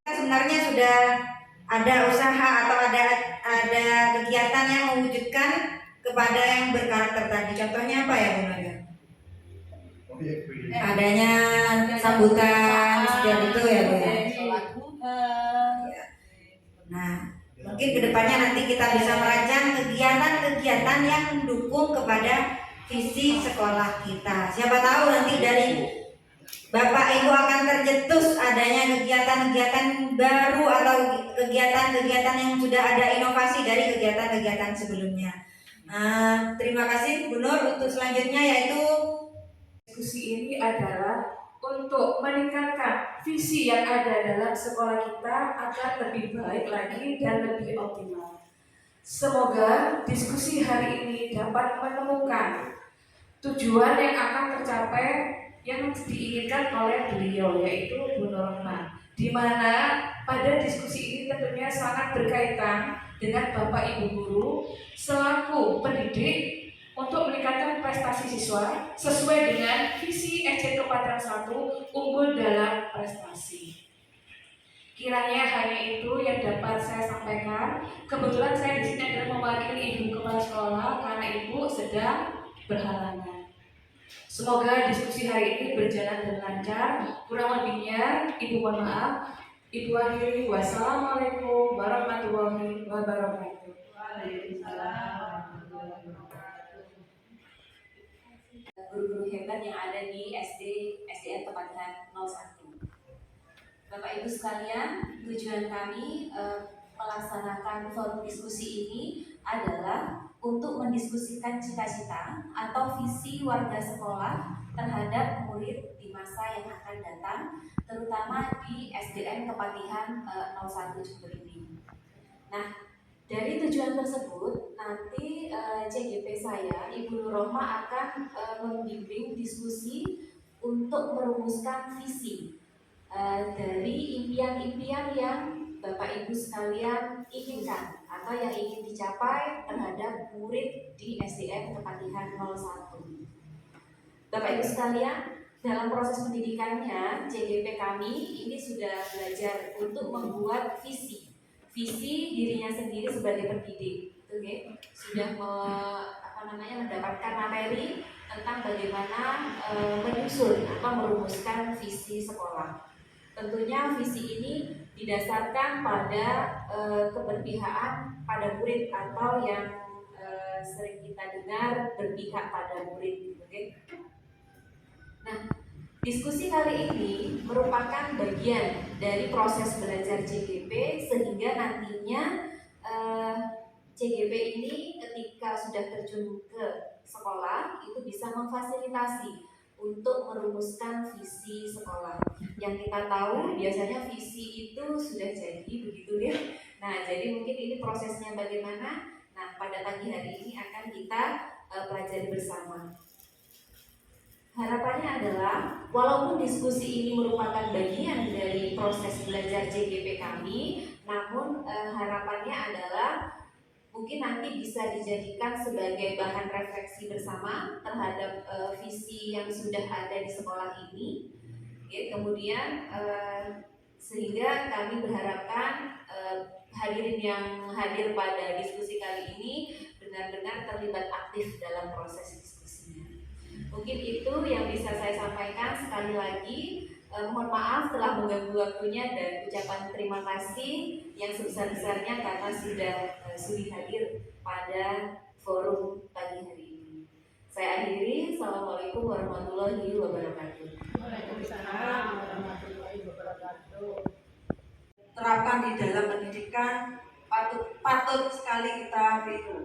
Sebenarnya sudah ada usaha atau ada kegiatan yang mewujudkan kepada yang berkarakter tadi. Contohnya apa ya Bu Naga? Adanya sambutan sejak itu ya Bu ya. Nah, mungkin kedepannya nanti kita bisa merancang kegiatan-kegiatan yang mendukung kepada visi sekolah kita. Siapa tahu nanti dari Bapak Ibu akan tercetus adanya kegiatan-kegiatan baru atau kegiatan-kegiatan yang sudah ada inovasi dari kegiatan-kegiatan sebelumnya. Terima kasih Bu Nur. Untuk selanjutnya yaitu diskusi ini adalah untuk meningkatkan visi yang ada dalam sekolah kita agar lebih baik lagi dan lebih optimal. Semoga diskusi hari ini dapat menemukan tujuan yang akan tercapai yang diinginkan oleh beliau, yaitu Bu Norma, di mana pada diskusi ini tentunya sangat berkaitan dengan Bapak Ibu Guru selaku pendidik untuk meningkatkan prestasi siswa sesuai dengan visi SD Kepatihan 1 unggul dalam prestasi. Kiranya hanya itu yang dapat saya sampaikan. Kebetulan saya di sini adalah mewakili Ibu Kepala Sekolah karena Ibu sedang berhalangan. Semoga diskusi hari ini berjalan dengan lancar. Kurang lebihnya Ibu mohon maaf. Ibu akhiri. Wassalamualaikum warahmatullahi wabarakatuh. Waalaikumsalam. Guru-guru hebat yang ada di SDN Kepatihan 01. Bapak Ibu sekalian, tujuan kami melaksanakan forum diskusi ini adalah untuk mendiskusikan cita-cita atau visi warga sekolah terhadap murid di masa yang akan datang, terutama di SDN Kepatihan 01 Jember ini. Nah, dari tujuan tersebut, nanti CGP saya, Ibu Nur Rohmah, akan membimbing diskusi untuk merumuskan visi dari impian-impian yang Bapak Ibu sekalian inginkan atau yang ingin dicapai terhadap murid di SDN Kepatihan 01. Bapak Ibu sekalian, dalam proses pendidikannya, CGP kami ini sudah belajar untuk membuat visi dirinya sendiri sebagai pendidik, sudah mendapatkan materi tentang bagaimana menyusun atau merumuskan visi sekolah. Tentunya visi ini didasarkan pada keberpihakan pada murid atau yang sering kita dengar berpihak pada murid. Nah, diskusi kali ini merupakan bagian dari proses belajar CGP sehingga nantinya CGP ini ketika sudah terjun ke sekolah itu bisa memfasilitasi untuk merumuskan visi sekolah. Yang kita tahu biasanya visi itu sudah jadi begitu ya. Nah, jadi mungkin ini prosesnya bagaimana. Nah, pada pagi hari ini akan kita pelajari bersama. Harapannya adalah walaupun diskusi ini merupakan bagian dari proses belajar CGP kami, namun harapannya adalah mungkin nanti bisa dijadikan sebagai bahan refleksi bersama terhadap visi yang sudah ada di sekolah ini. Kemudian sehingga kami berharapkan hadirin yang hadir pada diskusi kali ini benar-benar terlibat aktif dalam proses diskusinya. Mungkin itu yang bisa saya sampaikan. Sekali lagi mohon maaf telah mengganggu waktunya dan ucapan terima kasih yang sebesar-besarnya karena sudah sudi hadir pada forum pagi hari ini. Saya akhiri. Assalamualaikum warahmatullahi wabarakatuh. Waalaikumsalam warahmatullahi wabarakatuh. Terapkan di dalam pendidikan patut sekali kita itu.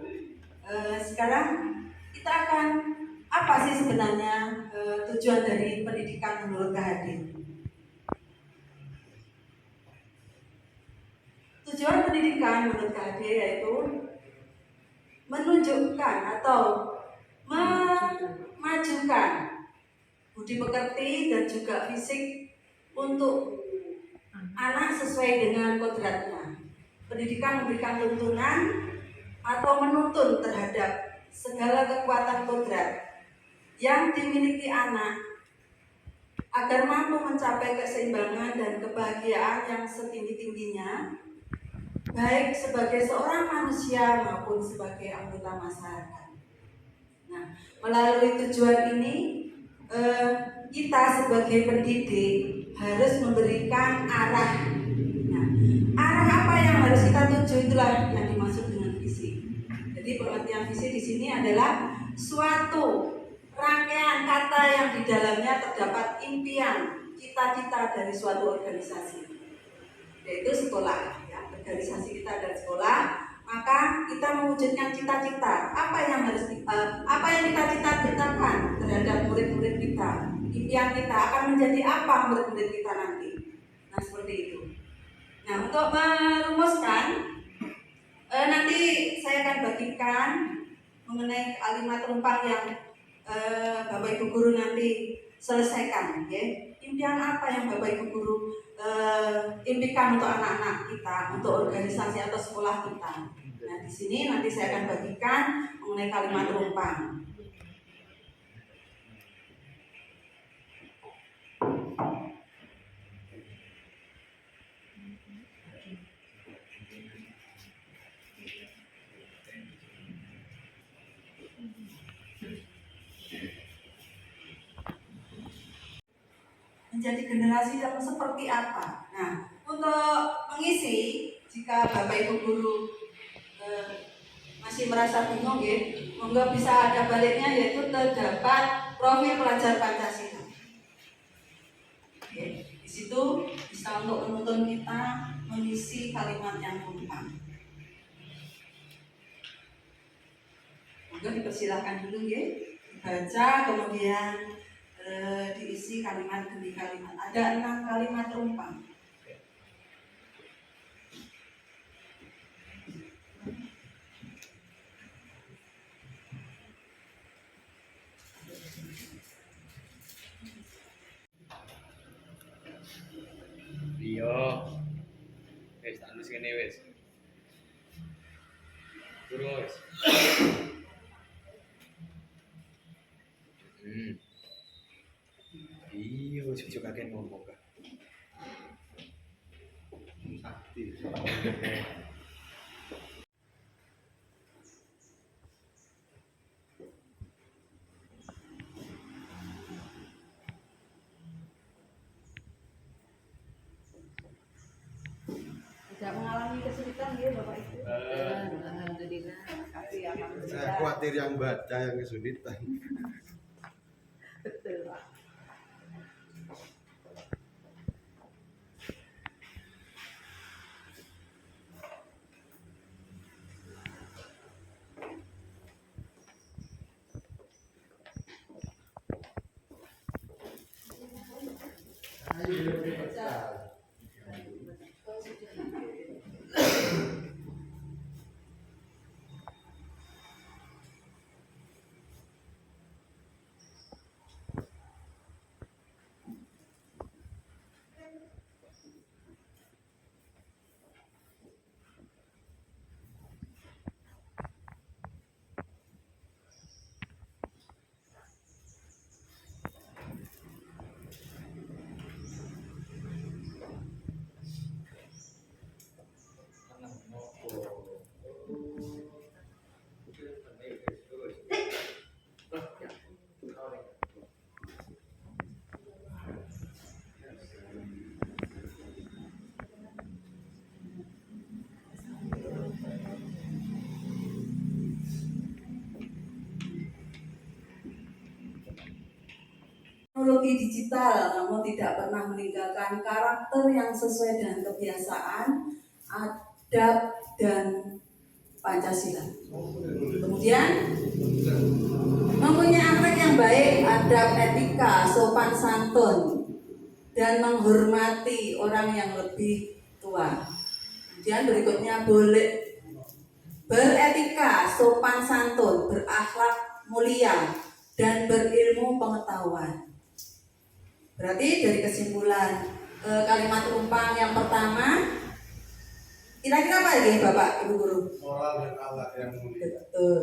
Sekarang kita akan apa sih sebenarnya tujuan dari pendidikan menurut Kak Hadi? Tujuan pendidikan menurut Kak Hadi yaitu menunjukkan atau memajukan budi pekerti dan juga fisik untuk anak sesuai dengan kodratnya. Pendidikan memberikan tuntunan atau menuntun terhadap segala kekuatan kodrat yang dimiliki anak agar mampu mencapai keseimbangan dan kebahagiaan yang setinggi-tingginya, baik sebagai seorang manusia maupun sebagai anggota masyarakat. Nah, melalui tujuan ini, kita sebagai pendidik harus memberikan arah. Nah, arah apa yang harus kita tuju itulah yang dimaksud dengan visi. Jadi pengertian visi di sini adalah suatu rangkaian kata yang di dalamnya terdapat impian, cita-cita dari suatu organisasi, yaitu sekolah. Ya, organisasi kita adalah sekolah, maka kita mewujudkan cita-cita. Apa yang kita cita-citakan terhadap murid-murid kita, impian kita akan menjadi apa murid-murid kita nanti. Nah, seperti itu. Nah, untuk merumuskan, nanti saya akan bagikan mengenai kalimat rumpang yang Bapak Ibu Guru nanti selesaikan, ya. Impian apa yang Bapak Ibu Guru impikan untuk anak-anak kita, untuk organisasi atau sekolah kita. Nah, di sini nanti saya akan bagikan mengenai kalimat rumpang. Menjadi generasi yang seperti apa? Nah, untuk mengisi, jika Bapak Ibu Guru masih merasa bingung, ya, monggo bisa ada baliknya, yaitu terdapat profil pelajar Pancasila. Oke, di situ bisa untuk menuntun kita mengisi kalimat yang rumpang. Monggo dipersilahkan dulu, ya, dibaca kemudian diisi kalimat demi kalimat. Ada 6 kalimat rumpang. Iya. Wis tak nulis kene wis. Terus. Iya, wis ojo kakek ngomong kak. Sakti. Tidak mengalami kesulitan, ya Bapak Ibu. Alhamdulillah. Saya khawatir yang baca yang kesulitan. Betul, Pak. Teknologi digital namun tidak pernah meninggalkan karakter yang sesuai dengan kebiasaan, adab, dan Pancasila. Kemudian mempunyai akhlak yang baik, adab, etika, sopan santun, dan menghormati orang yang lebih tua. Kemudian berikutnya boleh beretika, sopan santun, berakhlak mulia, dan berilmu pengetahuan. Berarti dari kesimpulan kalimat rumpang yang pertama, kira-kira apa ya Bapak Ibu Guru? Moral dan akhlak yang mulia. Betul.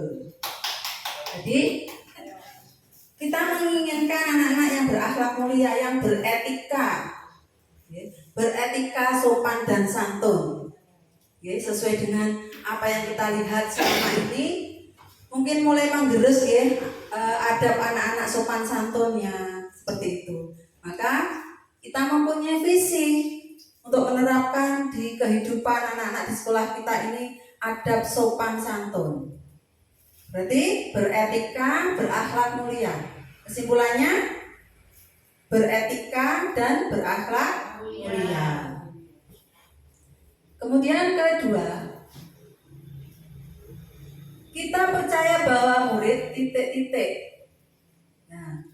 Jadi kita menginginkan anak-anak yang berakhlak mulia, yang beretika, ya, beretika, sopan dan santun, ya, sesuai dengan apa yang kita lihat selama ini. Mungkin mulai menggerus ya adab anak-anak sopan santunnya seperti itu. Maka kita mempunyai visi untuk menerapkan di kehidupan anak-anak di sekolah kita ini adab sopan santun. Berarti beretika, berakhlak mulia. Kesimpulannya beretika dan berakhlak mulia. Kemudian kedua, kita percaya bahwa murid titik-titik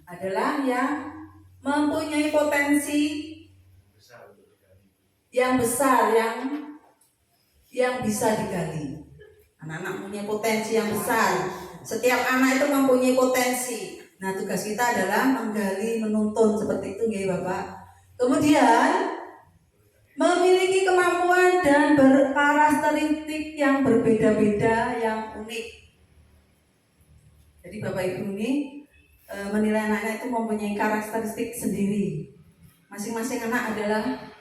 adalah yang mempunyai potensi yang besar, yang bisa digali. Anak-anak punya potensi yang besar. Setiap anak itu mempunyai potensi. Nah, tugas kita adalah menggali, menuntun seperti itu ya Bapak. Kemudian memiliki kemampuan dan berkarakteristik yang berbeda-beda, yang unik. Jadi Bapak Ibu ini menilai anak-anak itu mempunyai karakteristik sendiri. Masing-masing anak adalah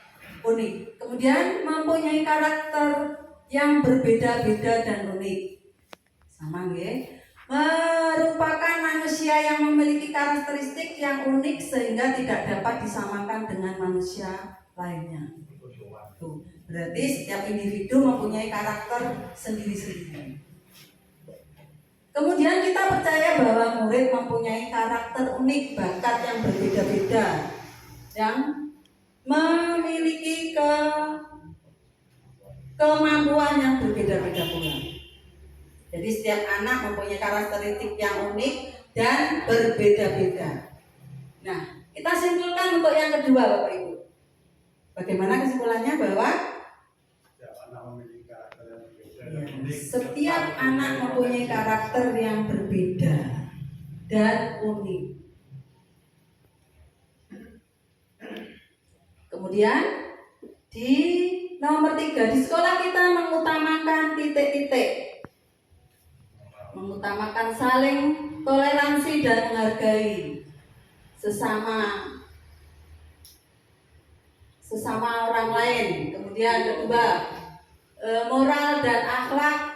unik. Kemudian mempunyai karakter yang berbeda-beda dan unik. Sama nggih? Merupakan manusia yang memiliki karakteristik yang unik sehingga tidak dapat disamakan dengan manusia lainnya. Tuh, berarti setiap individu mempunyai karakter sendiri-sendiri. Kemudian kita percaya bahwa murid mempunyai karakter unik, bakat yang berbeda-beda, yang memiliki kemampuan yang berbeda-beda pula. Jadi setiap anak mempunyai karakteristik yang unik dan berbeda-beda. Nah, kita simpulkan untuk yang kedua Bapak Ibu. Bagaimana kesimpulannya? Bahwa setiap anak mempunyai karakter yang berbeda dan unik. Kemudian di nomor 3, di sekolah kita mengutamakan titik-titik. Mengutamakan saling toleransi dan menghargai sesama orang lain. Kemudian kedua, moral dan akhlak.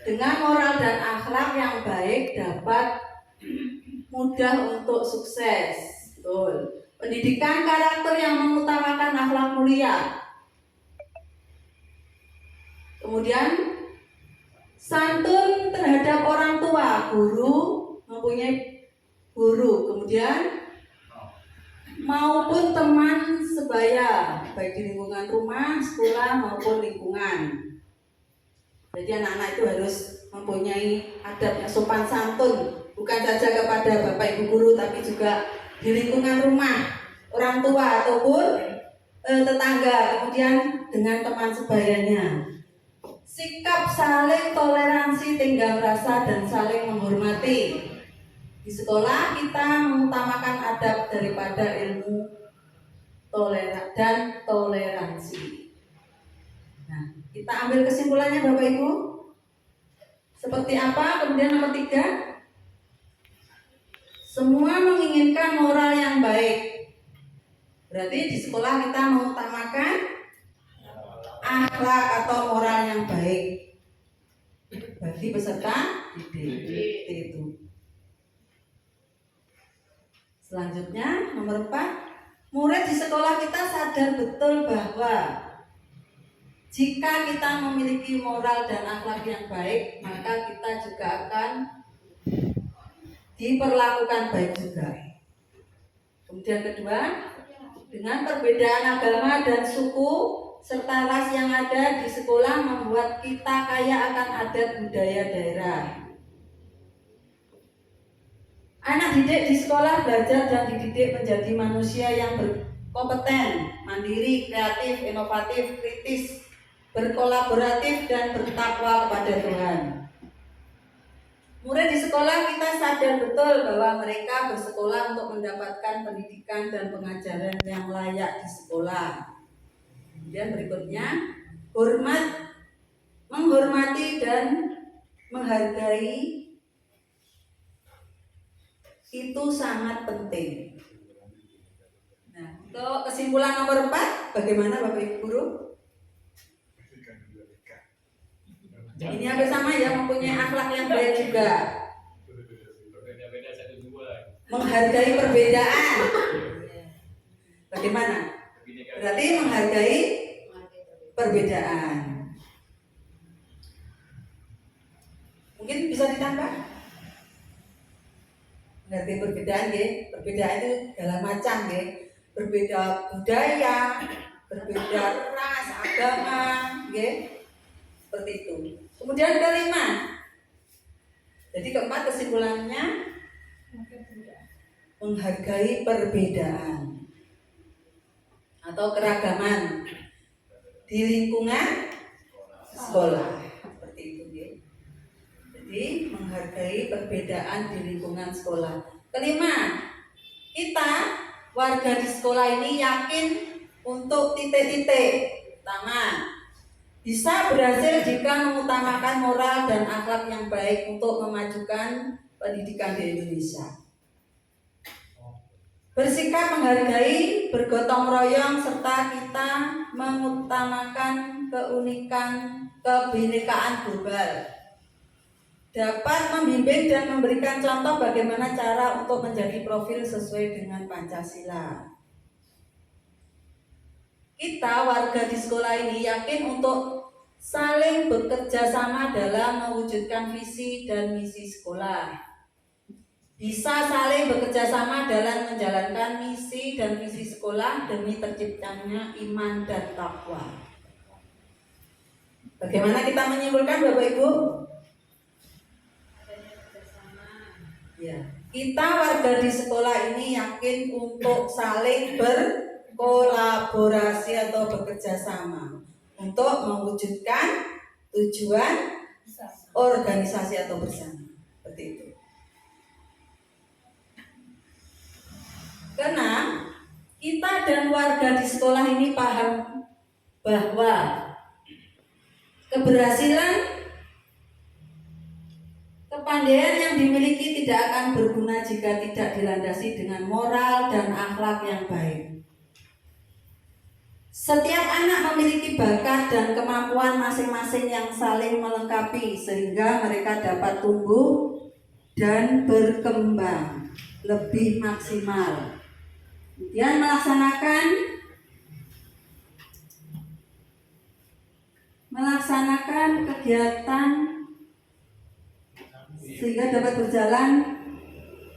Dengan moral dan akhlak yang baik dapat mudah untuk sukses. Betul. Pendidikan karakter yang mengutamakan akhlak mulia. Kemudian santun terhadap orang tua, guru mempunyai guru. Kemudian maupun teman sebaya, baik di lingkungan rumah, sekolah maupun lingkungan. Jadi anak-anak itu harus mempunyai adab yang sopan santun, bukan saja kepada bapak ibu guru, tapi juga di lingkungan rumah, orang tua ataupun tetangga, kemudian dengan teman sebayanya. Sikap saling toleransi, tenggang rasa dan saling menghormati. Di sekolah kita mengutamakan adab daripada ilmu dan toleransi. Nah, kita ambil kesimpulannya Bapak Ibu. Seperti apa? Kemudian nomor 3, semua menginginkan moral yang baik. Berarti di sekolah kita mengutamakan akhlak atau moral yang baik bagi peserta didik itu. Selanjutnya nomor 4, murid di sekolah kita sadar betul bahwa jika kita memiliki moral dan akhlak yang baik, maka kita juga akan diperlakukan baik juga. Kemudian kedua, dengan perbedaan agama dan suku serta ras yang ada di sekolah membuat kita kaya akan adat budaya daerah. Anak didik di sekolah belajar dan dididik menjadi manusia yang berkompeten, mandiri, kreatif, inovatif, kritis, berkolaboratif dan bertakwa kepada Tuhan. Murid di sekolah kita sadar betul bahwa mereka bersekolah untuk mendapatkan pendidikan dan pengajaran yang layak di sekolah. Kemudian berikutnya, menghormati dan menghargai itu sangat penting. Nah, untuk kesimpulan nomor 4, bagaimana Bapak Ibu Guru? Ini hampir sama ya, mempunyai akhlak yang baik juga. Berbeda-beda satu dua. Menghargai perbedaan. Bagaimana? Berarti menghargai perbedaan. Mungkin bisa ditambah? Menghargai perbedaan ya. Perbedaan itu segala macam ya. Berbeda budaya, berbeda ras, agama, ya. Seperti itu. Kemudian kelima. Jadi keempat kesimpulannya menghargai perbedaan atau keragaman di lingkungan sekolah. Seperti itu ya. Jadi menghargai perbedaan di lingkungan sekolah. Kelima, kita warga di sekolah ini yakin untuk titik-titik. Pertama, bisa berhasil jika mengutamakan moral dan akhlak yang baik untuk memajukan pendidikan di Indonesia. Bersikap menghargai, bergotong royong, serta kita mengutamakan keunikan, kebinekaan global. Dapat membimbing dan memberikan contoh bagaimana cara untuk menjadi profil sesuai dengan Pancasila. Kita warga di sekolah ini yakin untuk saling bekerja sama dalam mewujudkan visi dan misi sekolah. Bisa saling bekerja sama dalam menjalankan misi dan visi sekolah demi terciptanya iman dan takwa. Bagaimana kita menyimpulkan Bapak Ibu? Ya, kita warga di sekolah ini yakin untuk saling berkolaborasi atau bekerja sama untuk mewujudkan tujuan organisasi atau bersama. Seperti itu. Karena kita dan warga di sekolah ini paham bahwa keberhasilan, kepandaian yang dimiliki tidak akan berguna jika tidak dilandasi dengan moral dan akhlak yang baik. Setiap anak memiliki bakat dan kemampuan masing-masing yang saling melengkapi sehingga mereka dapat tumbuh dan berkembang lebih maksimal. Kemudian melaksanakan kegiatan sehingga dapat berjalan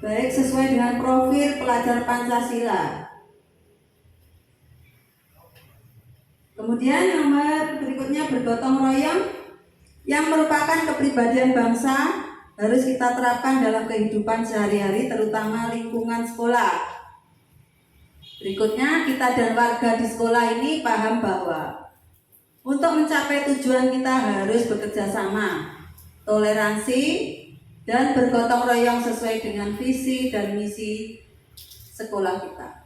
baik sesuai dengan profil pelajar Pancasila. Kemudian nomor berikutnya bergotong royong yang merupakan kepribadian bangsa harus kita terapkan dalam kehidupan sehari-hari terutama lingkungan sekolah. Berikutnya kita dan warga di sekolah ini paham bahwa untuk mencapai tujuan kita harus bekerja sama, toleransi, dan bergotong royong sesuai dengan visi dan misi sekolah kita.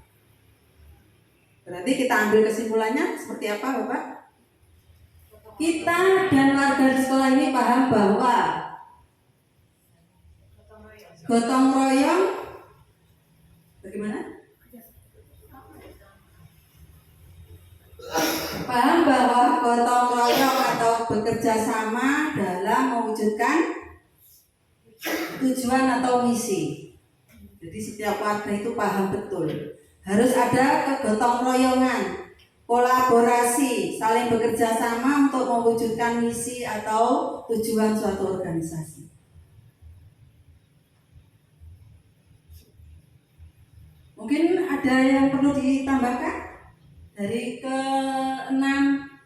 Berarti kita ambil kesimpulannya seperti apa Bapak? Kita dan warga di sekolah ini paham bahwa gotong royong bagaimana? Paham bahwa gotong royong atau bekerja sama dalam mewujudkan tujuan atau misi. Jadi setiap warga itu paham betul. Harus ada kegotong royongan, kolaborasi, saling bekerja sama untuk mewujudkan misi atau tujuan suatu organisasi. Mungkin ada yang perlu ditambahkan dari ke-6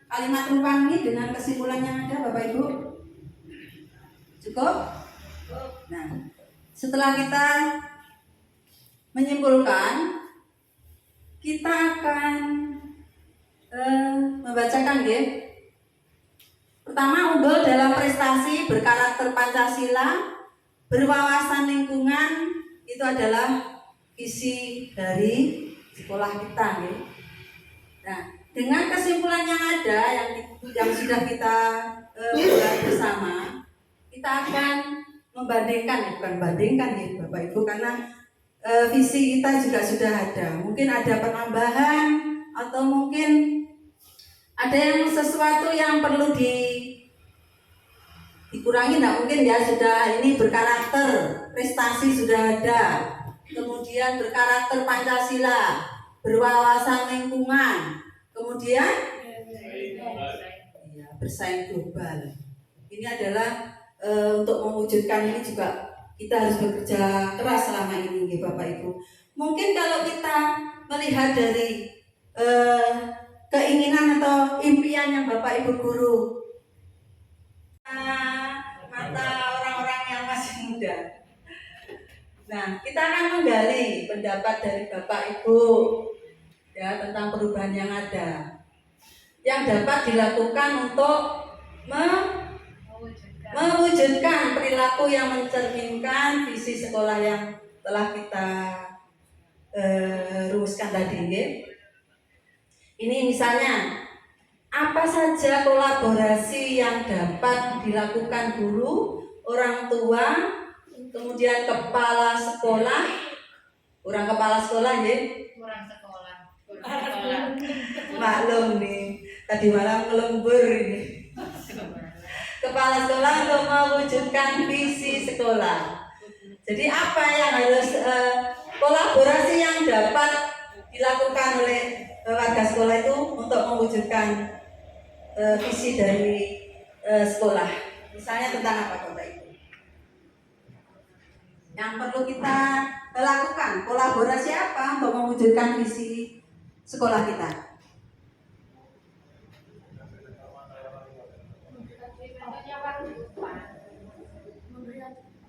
kalimat rumpang ini dengan kesimpulan yang ada Bapak Ibu? Cukup? Nah, setelah kita menyimpulkan, kita akan membacakan ya. Pertama, unggul dalam prestasi, berkarakter Pancasila, berwawasan lingkungan, itu adalah isi dari sekolah kita ya. Nah, dengan kesimpulan yang ada yang sudah kita buat bersama, kita akan membandingkan, bukan bandingkan ya Bapak Ibu, karena visi kita juga sudah ada. Mungkin ada penambahan atau mungkin ada yang sesuatu yang perlu dikurangi, nggak mungkin ya, sudah ini berkarakter prestasi sudah ada, kemudian berkarakter Pancasila, berwawasan lingkungan, kemudian ya, bersaing global. Ini adalah untuk mewujudkan ini juga kita harus bekerja keras selama ini, Bapak Ibu. Mungkin kalau kita melihat dari keinginan atau impian yang Bapak Ibu guru, mata orang-orang yang masih muda. Nah, kita akan menggali pendapat dari Bapak Ibu ya tentang perubahan yang ada, yang dapat dilakukan untuk mewujudkan perilaku yang mencerminkan visi sekolah yang telah kita rumuskan tadi. Ini misalnya, apa saja kolaborasi yang dapat dilakukan guru, orang tua, kemudian kepala sekolah, orang kepala sekolah ya? Kurang sekolah. Maklum nih, tadi malam lembur ini. Kepala sekolah untuk mewujudkan visi sekolah. Jadi apa yang harus kolaborasi yang dapat dilakukan oleh warga sekolah itu untuk mewujudkan visi dari sekolah. Misalnya tentang apa Bapak Ibu? Yang perlu kita lakukan, kolaborasi apa untuk mewujudkan visi sekolah kita?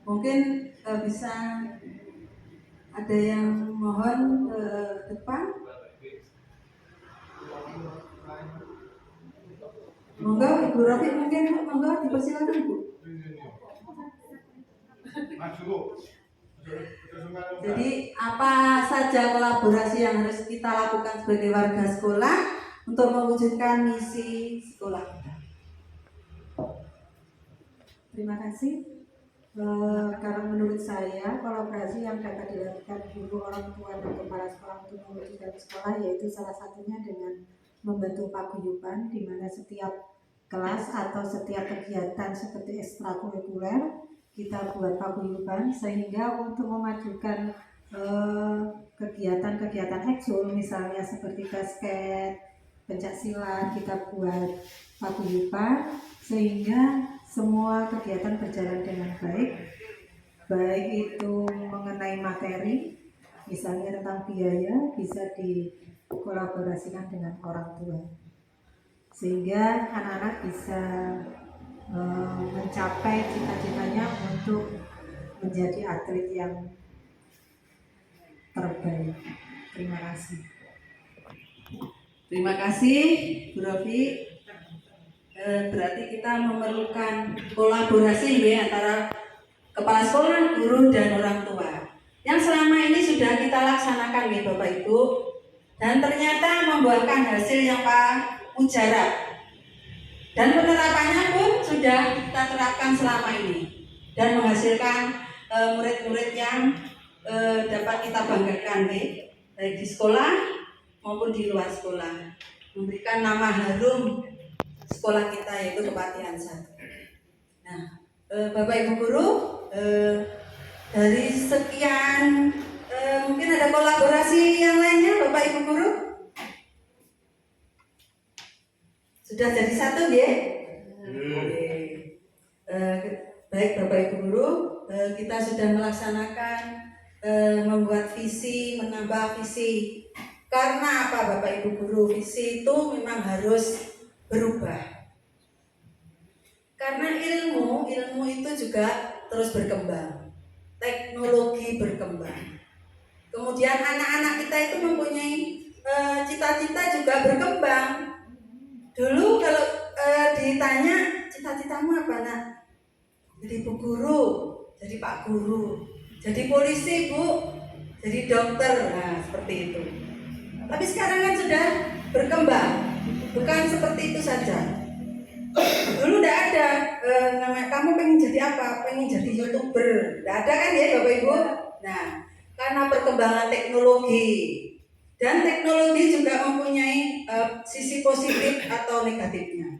Mungkin bisa ada yang mohon ke depan. Monggo Ibu Rafi, mungkin monggo dipersilakan Bu. Jadi apa saja kolaborasi yang harus kita lakukan sebagai warga sekolah untuk mewujudkan misi sekolah kita? Terima kasih. Karena menurut saya kolaborasi yang dapat dilakukan guru, orang tua, dan kepala sekolah untuk mewujudkan sekolah yaitu salah satunya dengan membentuk paguyuban, di mana setiap kelas atau setiap kegiatan seperti ekstrakurikuler kita buat paguyuban, sehingga untuk memajukan kegiatan-kegiatan ekskul misalnya seperti basket, pencaksilat, kita buat paguyuban sehingga semua kegiatan berjalan dengan baik, baik itu mengenai materi, misalnya tentang biaya, bisa dikolaborasikan dengan orang tua, sehingga anak-anak bisa mencapai cita-citanya untuk menjadi atlet yang terbaik. Terima kasih. Terima kasih Bu Rofi. Berarti kita memerlukan kolaborasi ya antara kepala sekolah, guru, dan orang tua yang selama ini sudah kita laksanakan ya Bapak Ibu, dan ternyata membuahkan hasil yang mujarab, dan penerapannya pun sudah kita terapkan selama ini dan menghasilkan murid-murid yang dapat kita banggakan ya, baik di sekolah maupun di luar sekolah, memberikan nama harum sekolah kita yaitu Kepatihan 1. Nah, Bapak Ibu guru, dari sekian mungkin ada kolaborasi yang lainnya Bapak Ibu guru? Sudah jadi satu ya? Baik Bapak Ibu guru, kita sudah melaksanakan membuat visi, menambah visi. Karena apa Bapak Ibu guru? Visi itu memang harus berubah. Karena ilmu itu juga terus berkembang, teknologi berkembang. Kemudian anak-anak kita itu mempunyai cita-cita juga berkembang. Dulu kalau ditanya cita-citamu apa nak? Jadi Bu Guru, jadi Pak Guru, jadi polisi Bu, jadi dokter, nah seperti itu. Tapi sekarang kan sudah berkembang. Bukan seperti itu saja. Dulu tidak ada namanya kamu pengen jadi apa? Pengen jadi YouTuber. Tidak ada kan ya Bapak Ibu? Nah, karena perkembangan teknologi. Dan teknologi juga mempunyai sisi positif atau negatifnya.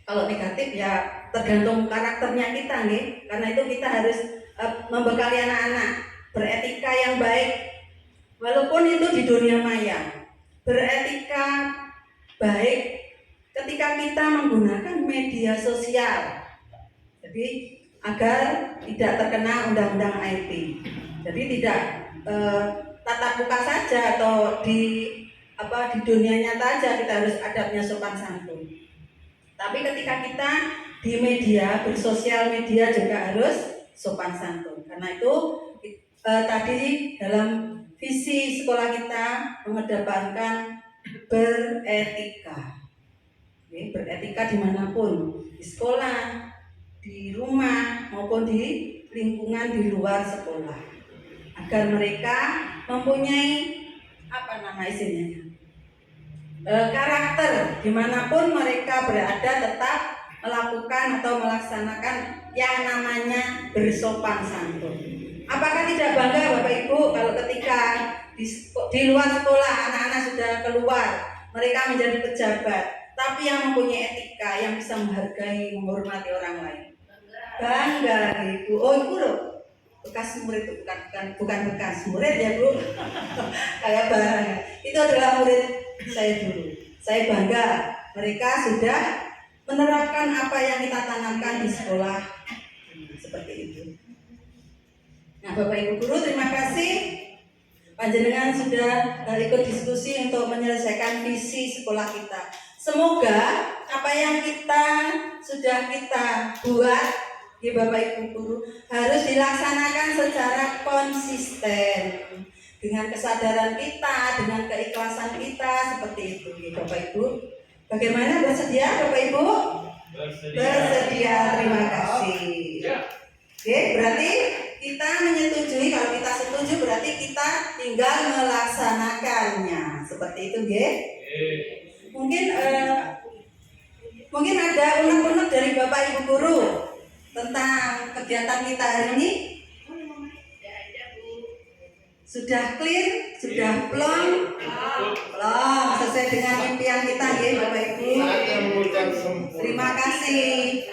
Kalau negatif ya tergantung karakternya kita nih. Karena itu kita harus membekali anak-anak beretika yang baik. Walaupun itu di dunia maya, beretika baik ketika kita menggunakan media sosial. Jadi agar tidak terkena undang-undang IT. Jadi tidak tatap muka saja atau di dunia nyata aja kita harus adabnya sopan santun. Tapi ketika kita di media, bersosial media juga harus sopan santun. Karena itu tadi dalam visi sekolah kita mengedepankan beretika. Beretika dimanapun, di sekolah, di rumah maupun di lingkungan di luar sekolah. Agar mereka mempunyai karakter dimanapun mereka berada tetap melakukan atau melaksanakan yang namanya bersopan santun. Apakah tidak bangga Bapak Ibu kalau ketika di luar sekolah anak-anak sudah keluar, mereka menjadi pejabat, tapi yang mempunyai etika, yang bisa menghargai, menghormati orang lain? Bangga Ibu. Oh Ibu loh, bekas murid itu bukan bekas murid ya Bu. Kayak bangga. Itu adalah murid saya dulu. Saya bangga mereka sudah menerapkan apa yang kita tanamkan di sekolah. Seperti itu. Nah Bapak Ibu Guru, terima kasih panjenengan sudah ikut diskusi untuk menyelesaikan visi sekolah kita. Semoga apa yang sudah kita buat ya Bapak Ibu Guru harus dilaksanakan secara konsisten dengan kesadaran kita, dengan keikhlasan kita, seperti itu ya Bapak Ibu. Bagaimana, bersedia Bapak Ibu? Bersedia, terima kasih. Oke, berarti kita menyetujui. Kalau kita setuju berarti kita tinggal melaksanakannya. Seperti itu, ya. Mungkin ada unek-unek dari Bapak Ibu Guru tentang kegiatan kita hari ini. Sudah clear, sudah plong, sesuai dengan impian kita, ya Bapak Ibu. Terima kasih.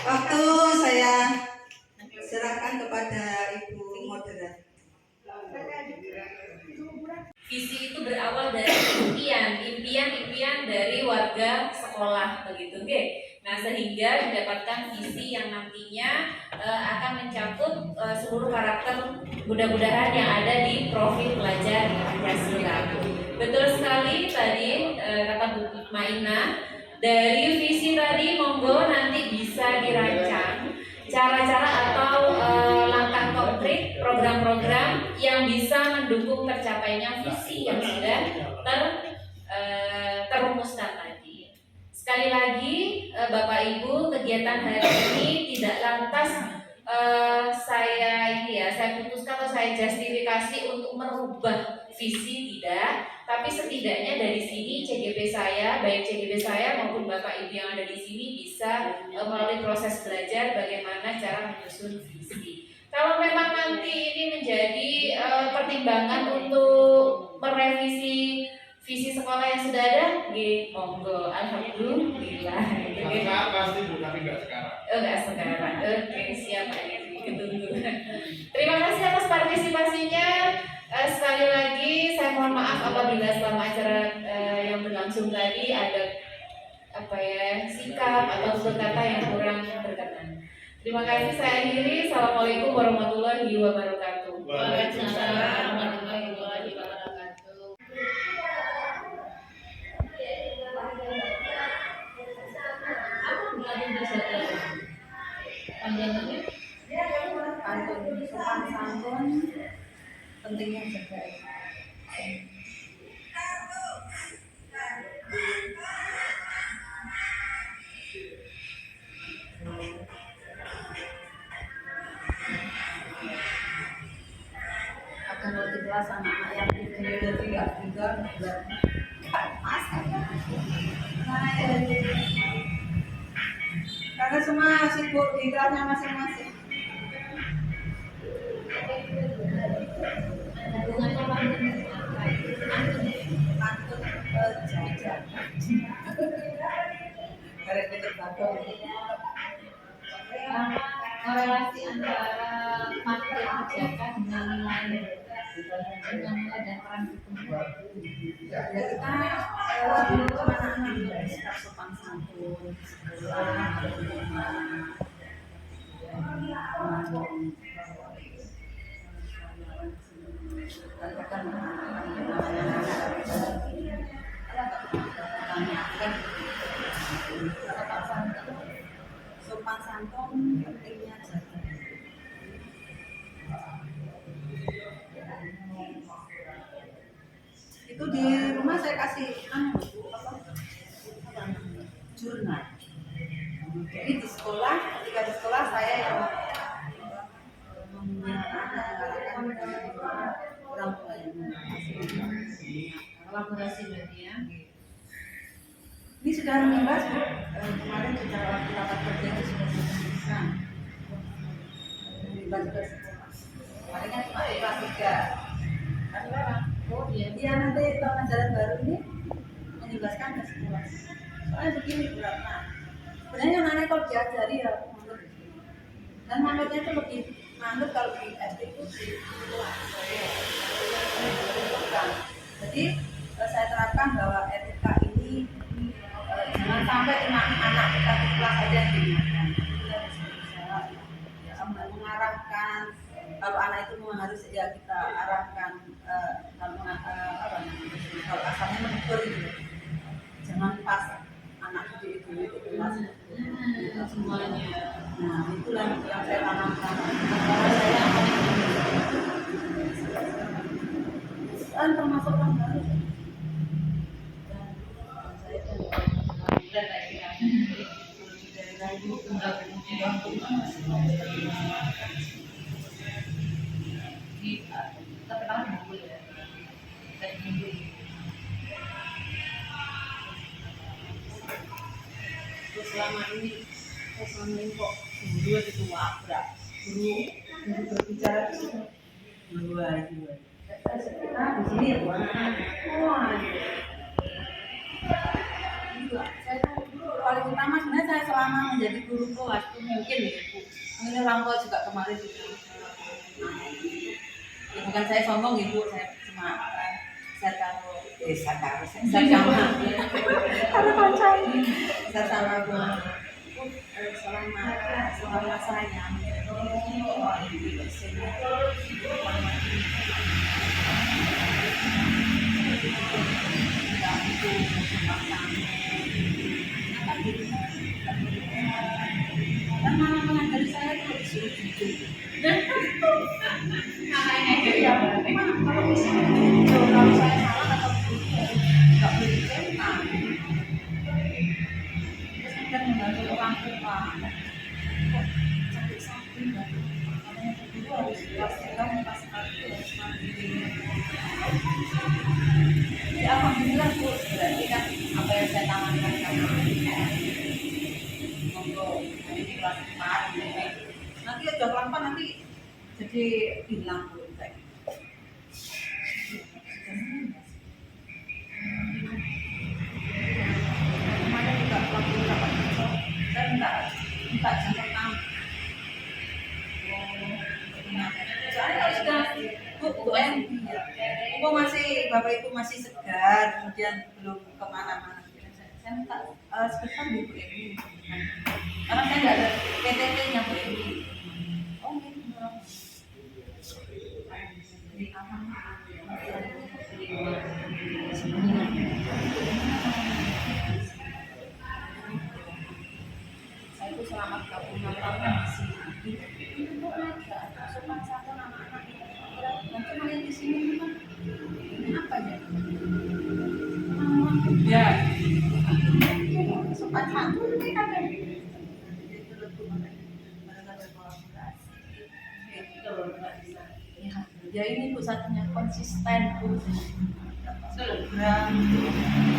Waktu saya serahkan kepada Ibu Moderator. Visi itu berawal dari impian dari warga sekolah begitu, oke. Nah, sehingga mendapatkan visi yang nantinya akan mencakup seluruh karakter mudah-mudahan yang ada di profil pelajar Pancasila. Betul sekali tadi kata Bu Maina, dari visi tadi monggo nanti bisa dirancang cara-cara atau langkah konkret program-program yang bisa mendukung tercapainya visi yang sudah terumuskan tadi. Sekali lagi Bapak Ibu, kegiatan hari ini tidak lantas saya putuskan atau saya justifikasi untuk merubah visi, tidak, tapi setidaknya dari sini CGP saya, baik CGP saya maupun Bapak Ibu yang ada di sini bisa melalui proses belajar bagaimana cara menyusun visi. Kalau memang nanti ini menjadi pertimbangan untuk merevisi visi sekolah yang sudah ada, monggo, alhamdulillah. Pasti Bu, tapi nggak sekarang. Enggak sekarang. Oke, siap aja. Ketunggu. Terima kasih atas partisipasinya. Sekali lagi saya mohon maaf apabila selama acara yang berlangsung tadi ada sikap atau tutur kata yang kurang berkenan. Terima kasih, saya akhiri. Assalamualaikum warahmatullahi wabarakatuh. Waalaikumsalam warahmatullahi wabarakatuh. Sopan santun pentingnya juga. Akan lebih kelas anak-anak yang juga Karena semua sibuk di kelasnya masing-masing. korelasi antara faktor kebijakan dengan nilai dan peran pertumbuhan. Ya, kita anak-anak juga bersikap sopan santun di sekolah, di rumah. Sopan santun pentingnya jaga. Itu di rumah saya kasih jurnal. Jadi di sekolah, ketika di sekolah saya yang mengarahkan orang tua yang Kolaborasi berarti ya. ini sudah membahas Bu. Kemarin sudah waktu rapat kerja itu sudah bisa membahas sekolah. Kemarin kan cuma kelas 3 kan sekarang. Oh iya. Dia nanti tahun ajaran baru ini menjelaskan ke sekolah. Soalnya begini Bu Ratna, sebenarnya yang aneh kalau diajari ya manut. Dan manutnya itu lebih manut kalau di SD itu di kelas. Jadi saya terapkan bahwa etika ini jangan sampai cuma anak kita di kelas saja yang diingatkan. Kita harus berusaha ya, mengarahkan. Kalau anak itu memang harus ya kita arahkan kalau asalnya menegur gitu. Jangan pas anak itu di kelas. Semuanya. Nah, itulah yang saya tanamkan. Dan termasuk orang baru. Selama ini kok guru itu wabrak guru berbicara di situ dua kita di sini ya Bu saya paling utama sebenarnya saya selama menjadi guru kelas itu mungkin ya Bu ini orang tua juga kemarin juga ya, bukan saya sombong ya Bu saya cuma saya selama saya dan mama mengajari saya itu disuruh jujur. Ya, kalau misalnya kalau saya salah atau nggak boleh dicemah. Terus kemudian membantu orang tua. Kok sakit-sakit nggak? Katanya begitu harus pastikan pas itu harus mandiri. Ya alhamdulillah Bu, berarti kan apa yang saya tanamkan sama untuk ini kelas 4 ini. Nanti udah pelan-pelan nanti jadi hilang Bu. Kemarin juga waktu rapat kerja saya minta jam pertama. Soalnya kalau sudah Bu Enti ya, masih Bapak Ibu masih segar, kemudian belum kemana-mana. Saya minta sebentar Bu Enti, karena saya nggak ada PTT-nya Bu Enti. Oh gitu. Jadi saya itu selama 36 tahun di sini. Itu aja sopan santun anak-anak dan cuma yang di sini kan ini apa ya? Ya, sopan santun ini kan itu lebih mereka berkolaborasi. Gitu loh, nggak bisa. Ya ini Bu satunya konsisten Bu. Program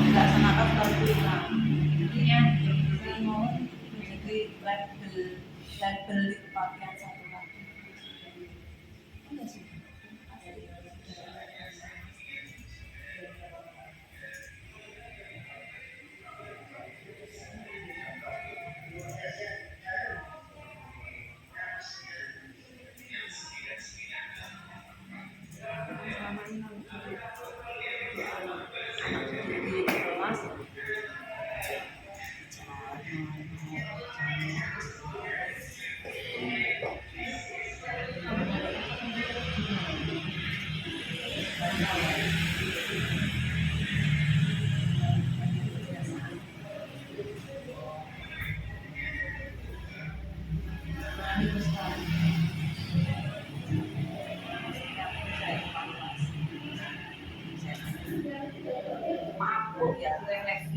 dilaksanakan secara berulang. Intinya betul-betul mau menjadi label di kepatian satu lagi. Enggak sih. jadi refleksi